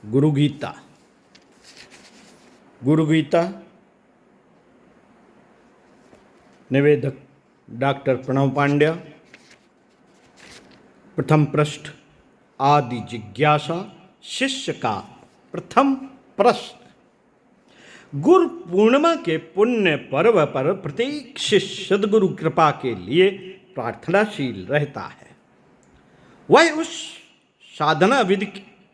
गुरु गीता। गुरु गीता निवेदक डॉक्टर प्रणव पांड्या। प्रथम पृष्ठ। आदि जिज्ञासा शिष्य का प्रथम प्रश्न। गुरु पूर्णिमा के पुण्य पर्व पर प्रत्येक शिष्य सद्गुरु कृपा के लिए प्रार्थनाशील रहता है। वह उस साधना विधि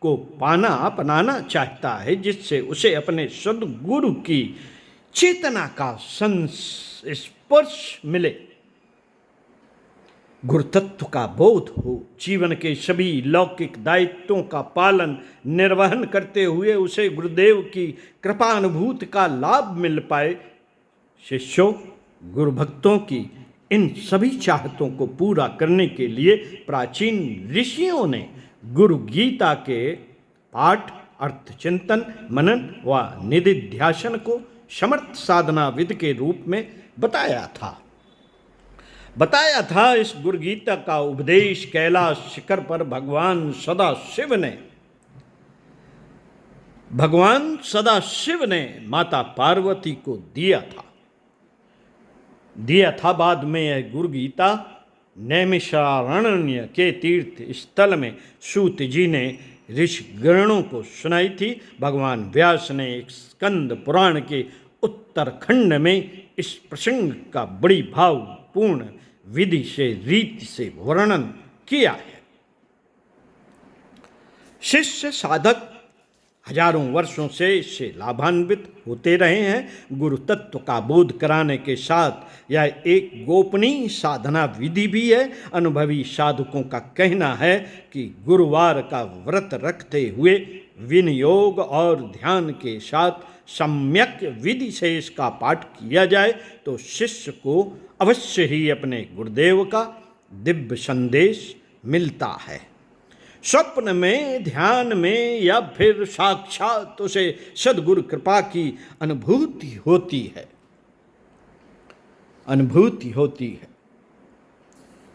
को पाना अपनाना चाहता है जिससे उसे अपने सद्गुरु की चेतना का संस्पर्श मिले, गुरुतत्व का बोध हो, जीवन के सभी लौकिक दायित्वों का पालन निर्वहन करते हुए उसे गुरुदेव की कृपा अनुभूति का लाभ मिल पाए। शिष्यों, गुरु भक्तों की इन सभी चाहतों को पूरा करने के लिए प्राचीन ऋषियों ने गुरु गीता के पाठ, अर्थ चिंतन, मनन व निधिध्यासन को समर्थ साधना विधि के रूप में बताया था। इस गुरु गीता का उपदेश कैलाश शिखर पर भगवान सदाशिव ने माता पार्वती को दिया था। बाद में यह गुरु गीता नैमिषारण्य के तीर्थ स्थल में सूत जी ने ऋषिगणों को सुनाई थी। भगवान व्यास ने एक स्कंद पुराण के उत्तरखंड में इस प्रसंग का बड़ी भावपूर्ण विधि से रीति से वर्णन किया है। शिष्य साधक हजारों वर्षों से इससे लाभान्वित होते रहे हैं। गुरु तत्व का बोध कराने के साथ यह एक गोपनीय साधना विधि भी है। अनुभवी साधकों का कहना है कि गुरुवार का व्रत रखते हुए विनियोग और ध्यान के साथ सम्यक विधि से इसका पाठ किया जाए तो शिष्य को अवश्य ही अपने गुरुदेव का दिव्य संदेश मिलता है। स्वप्न में, ध्यान में या फिर साक्षात उसे सद्गुरु कृपा की अनुभूति होती है।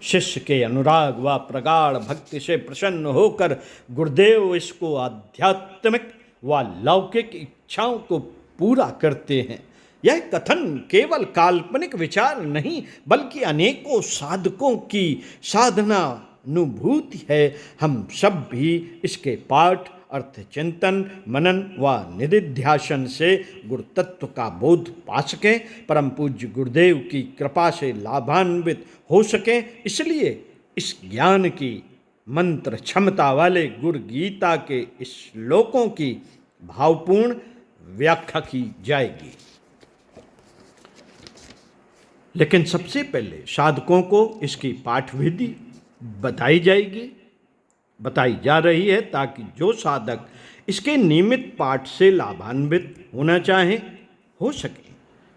शिष्य के अनुराग व प्रगाढ़ भक्ति से प्रसन्न होकर गुरुदेव इसको आध्यात्मिक व लौकिक इच्छाओं को पूरा करते हैं। यह कथन केवल काल्पनिक विचार नहीं बल्कि अनेकों साधकों की साधना अनुभूति है। हम सब भी इसके पाठ, अर्थ चिंतन, मनन व निधिध्यासन से गुरु तत्व का बोध पा सकें, परम पूज्य गुरुदेव की कृपा से लाभान्वित हो सकें। इसलिए इस ज्ञान की मंत्र क्षमता वाले गुरु गीता के श्लोकों की भावपूर्ण व्याख्या की जाएगी। लेकिन सबसे पहले साधकों को इसकी पाठ विधि बताई जा रही है ताकि जो साधक इसके नियमित पाठ से लाभान्वित होना चाहे हो सके।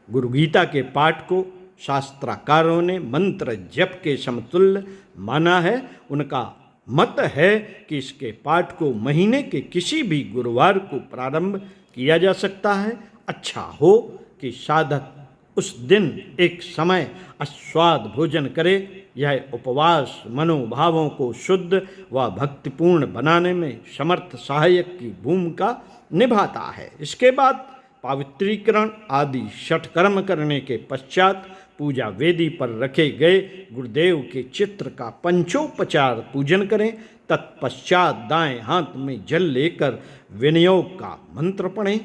गुरु गीता के पाठ को शास्त्राकारों ने मंत्र जप के समतुल्य माना है। उनका मत है कि इसके पाठ को महीने के किसी भी गुरुवार को प्रारंभ किया जा सकता है। अच्छा हो कि साधक उस दिन एक समय आस्वाद भोजन करे। यह उपवास मनोभावों को शुद्ध व भक्तिपूर्ण बनाने में समर्थ सहायक की भूमिका निभाता है। इसके बाद पवित्रीकरण आदि षटकर्म करने के पश्चात पूजा वेदी पर रखे गए गुरुदेव के चित्र का पंचोपचार पूजन करें। तत्पश्चात दाएं हाथ में जल लेकर विनियोग का मंत्र पढ़ें।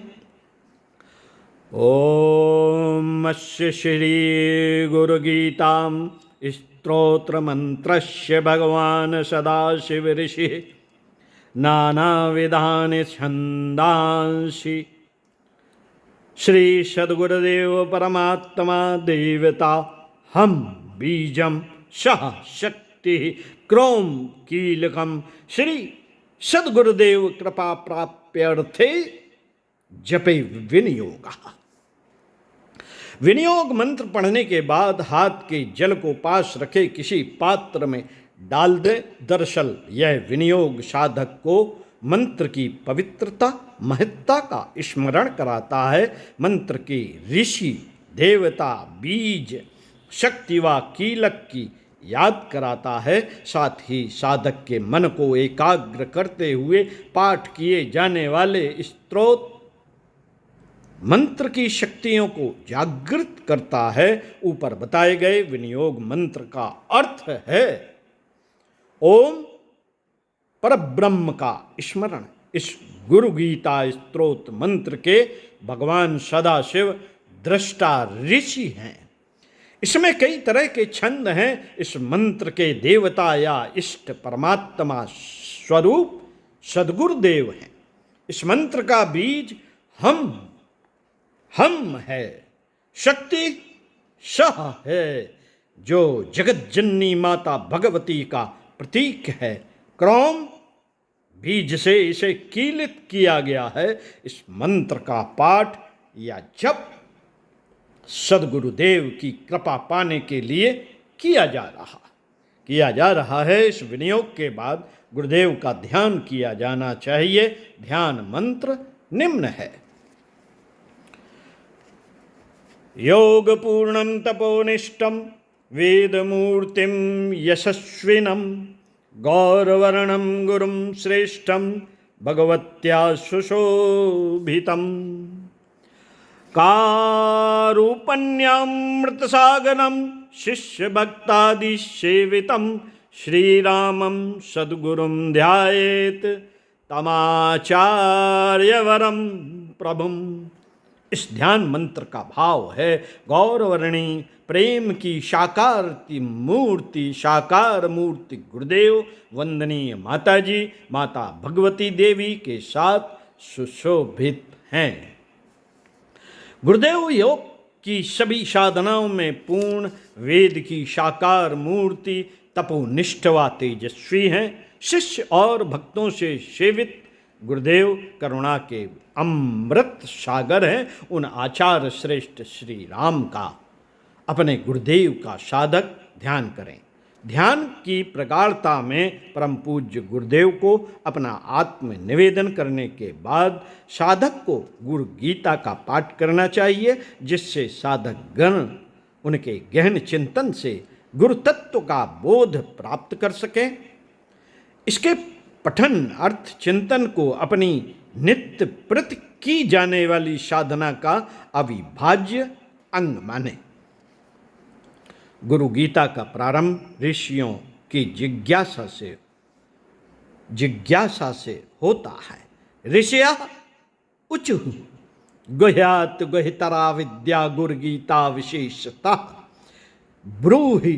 ओम अस्य श्री गुरु गीताम स्तोत्र मंत्रस्य भगवान सदाशिव ऋषि नानाविधानि छंदांसि श्री सद्गुरुदेव परमात्मा देवता हम बीजम सह शक्ति क्रोम कीलकम श्री सद्गुरुदेव कृपा प्राप्यर्थे जपे विनियोग मंत्र पढ़ने के बाद हाथ के जल को पास रखे किसी पात्र में डाल दे। दरअसल यह विनियोग साधक को मंत्र की पवित्रता, महत्ता का स्मरण कराता है। मंत्र के ऋषि, देवता, बीज, शक्ति व कीलक की याद कराता है, साथ ही साधक के मन को एकाग्र करते हुए पाठ किए जाने वाले स्तोत्र मंत्र की शक्तियों को जागृत करता है। ऊपर बताए गए विनियोग मंत्र का अर्थ है ओम परब्रह्म का स्मरण। इस गुरु गीता स्तोत्र मंत्र के भगवान सदाशिव दृष्टा ऋषि हैं। इसमें कई तरह के छंद हैं। इस मंत्र के देवता या इष्ट परमात्मा स्वरूप सद्गुरुदेव हैं। इस मंत्र का बीज हम है, शक्ति सह है, जो जगत जननी माता भगवती का प्रतीक है। क्रौम बीज से इसे कीलित किया गया है। इस मंत्र का पाठ या जप सद्गुरुदेव की कृपा पाने के लिए किया जा रहा है। इस विनियोग के बाद गुरुदेव का ध्यान किया जाना चाहिए। ध्यान मंत्र निम्न है। योग पूर्णं तपोनिष्ठं वेदमूर्तिं यशस्विनं गौरवर्णं गुरुं श्रेष्ठं भगवत्या सुशोभितं कारुपन्यामृतसागरं शिष्यभक्तादिसेवितं श्रीरामं सद्गुरुं ध्यायेत् तमाचार्यवरं प्रभुम्। इस ध्यान मंत्र का भाव है गौरवर्णी प्रेम की साकार मूर्ति गुरुदेव वंदनीय माता जी माता भगवती देवी के साथ सुशोभित हैं। गुरुदेव योग की सभी साधनाओं में पूर्ण, वेद की साकार मूर्ति, तपोनिष्ठ व तेजस्वी हैं। शिष्य और भक्तों से सेवित गुरुदेव करुणा के अमृत सागर हैं। उन आचार्य श्रेष्ठ श्री राम का, अपने गुरुदेव का साधक ध्यान करें। ध्यान की प्रगाढ़ता में परम पूज्य गुरुदेव को अपना आत्म निवेदन करने के बाद साधक को गुरु गीता का पाठ करना चाहिए, जिससे साधक गण उनके गहन चिंतन से गुरु तत्व का बोध प्राप्त कर सकें। इसके पठन अर्थ चिंतन को अपनी नित्य प्रति की जाने वाली साधना का अविभाज्य अंग माने। गुरु गीता का प्रारंभ ऋषियों की जिज्ञासा से होता है। ऋषिया उचु गुह्यात गुहितरा विद्या गुरु गीता विशेषता ब्रूहि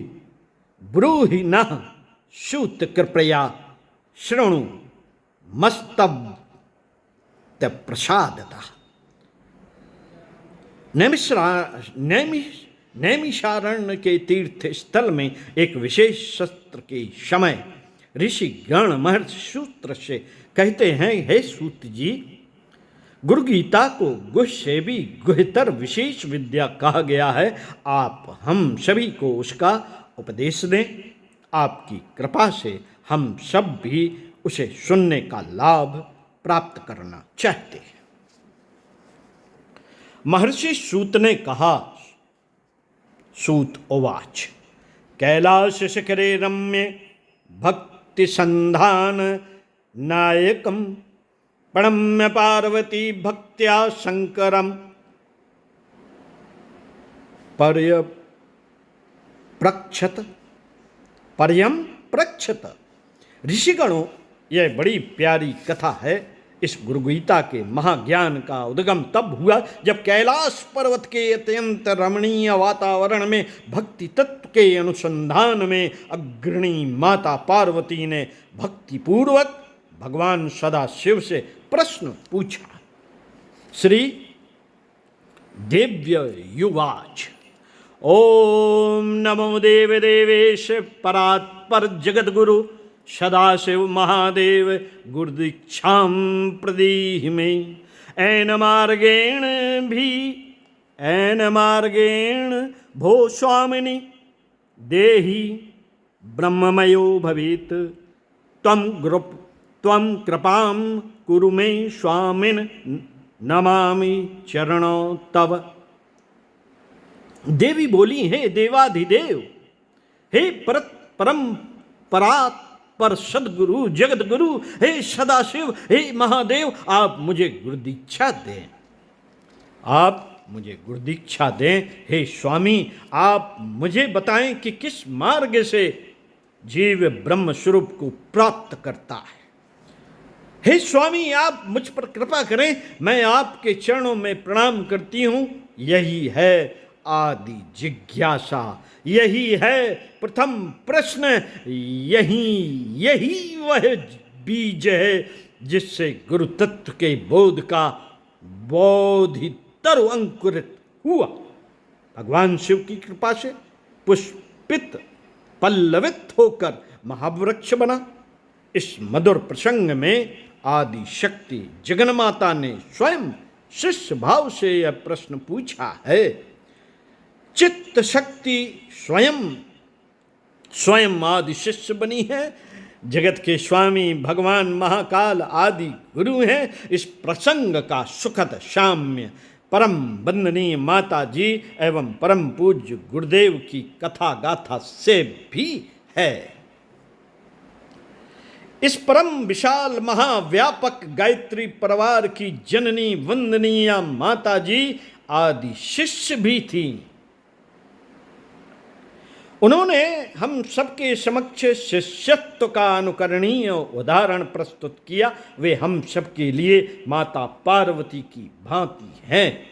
न सूत कृपया शृणु मस्तव प्रसादता। नैमिषारण्य के तीर्थ स्थल में एक विशेष सत्र के समय ऋषि गण महर्षि सूत्र से कहते हैं, हे सूत जी, गुरु गीता को गुह्य से भी गुह्यतर विशेष विद्या कहा गया है। आप हम सभी को उसका उपदेश दें। आपकी कृपा से हम सब भी उसे सुनने का लाभ प्राप्त करना चाहते हैं। महर्षि सूत ने कहा, सूत उवाच, कैलाश शिखरे रम्ये भक्ति संधान नायकम प्रणम्य पार्वती भक्त्या शंकरम पर्यम प्रक्षत। ऋषिगणों, यह बड़ी प्यारी कथा है। इस गुरु गीता के महाज्ञान का उद्गम तब हुआ जब कैलाश पर्वत के अत्यंत रमणीय वातावरण में भक्ति तत्व के अनुसंधान में अग्रणी माता पार्वती ने भक्तिपूर्वक भगवान सदाशिव से प्रश्न पूछा। श्री देव्य युवाच, ओम नमो देव देवेश परात्पर जगद्गुरु सदाशिव महादेव गुरुदीक्षां प्रदीहि मे। ऐन मार्गेण भो स्वामिनि देहि ब्रह्ममयो भवेत्। त्वं कृपां कुरु मे स्वामिन् नमामि चरणों तव। देवी बोली, हे देवाधिदेव, हे परम परात पर सदगुरु जगत गुरु, हे सदाशिव, हे महादेव, आप मुझे गुरुदीक्षा दें, आप मुझे गुरुदीक्षा दें। हे स्वामी, आप मुझे बताएं कि किस मार्ग से जीव ब्रह्म स्वरूप को प्राप्त करता है। हे स्वामी, आप मुझ पर कृपा करें, मैं आपके चरणों में प्रणाम करती हूँ। यही है आदि जिज्ञासा, यही है प्रथम प्रश्न, यही वह बीज है जिससे गुरु तत्व के बोध का बोधितर अंकुरित हुआ। भगवान शिव की कृपा से पुष्पित पल्लवित होकर महावृक्ष बना। इस मधुर प्रसंग में आदि शक्ति जगन्माता ने स्वयं शिष्य भाव से यह प्रश्न पूछा है। चित्त शक्ति स्वयं आदि शिष्य बनी है। जगत के स्वामी भगवान महाकाल आदि गुरु हैं। इस प्रसंग का सुखद साम्य परम वंदनीय माता जी एवं परम पूज्य गुरुदेव की कथा गाथा से भी है। इस परम विशाल महाव्यापक गायत्री परिवार की जननी वंदनीय माता जी आदि शिष्य भी थी। उन्होंने हम सबके समक्ष शिष्यत्व का अनुकरणीय उदाहरण प्रस्तुत किया। वे हम सबके लिए माता पार्वती की भांति हैं,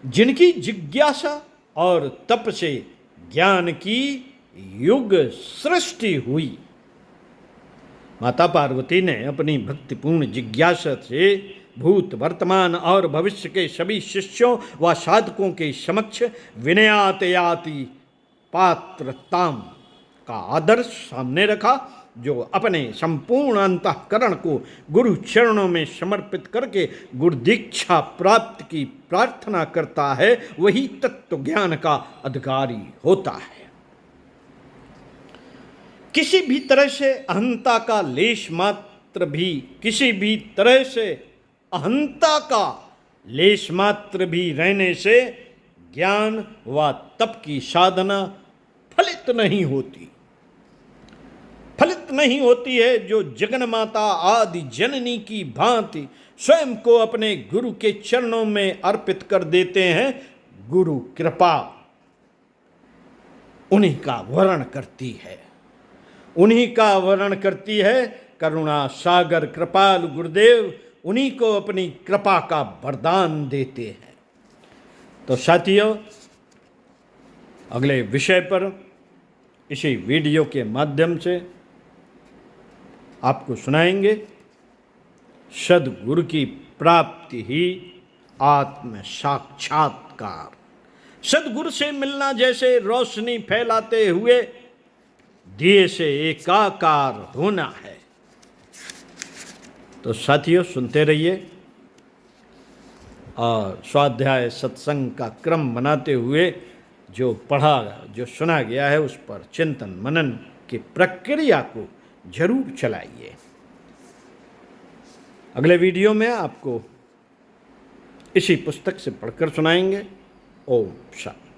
जिनकी जिज्ञासा और तप से ज्ञान की युग सृष्टि हुई। माता पार्वती ने अपनी भक्तिपूर्ण जिज्ञासा से भूत वर्तमान और भविष्य के सभी शिष्यों व साधकों के समक्ष विनयातयाति पात्रताम का आदर्श सामने रखा। जो अपने संपूर्ण अंतःकरण को गुरु चरणों में समर्पित करके गुरु दीक्षा प्राप्त की प्रार्थना करता है, वही तत्व ज्ञान का अधिकारी होता है। किसी भी तरह से अहंता का लेश मात्र भी रहने से ज्ञान व तप की साधना फलित नहीं होती है। जो जगन्माता आदि जननी की भांति स्वयं को अपने गुरु के चरणों में अर्पित कर देते हैं, गुरु कृपा उन्हीं का वर्ण करती है। करुणा सागर कृपाल गुरुदेव उन्हीं को अपनी कृपा का वरदान देते हैं। तो साथियों, अगले विषय पर इसी वीडियो के माध्यम से आपको सुनाएंगे सद्गुरु की प्राप्ति ही आत्म साक्षात्कार। सद्गुरु से मिलना जैसे रोशनी फैलाते हुए दिए से एकाकार होना है। तो साथियों, सुनते रहिए और स्वाध्याय सत्संग का क्रम बनाते हुए जो सुना गया है उस पर चिंतन मनन की प्रक्रिया को जरूर चलाइए। अगले वीडियो में आपको इसी पुस्तक से पढ़कर सुनाएंगे। ओम शांति।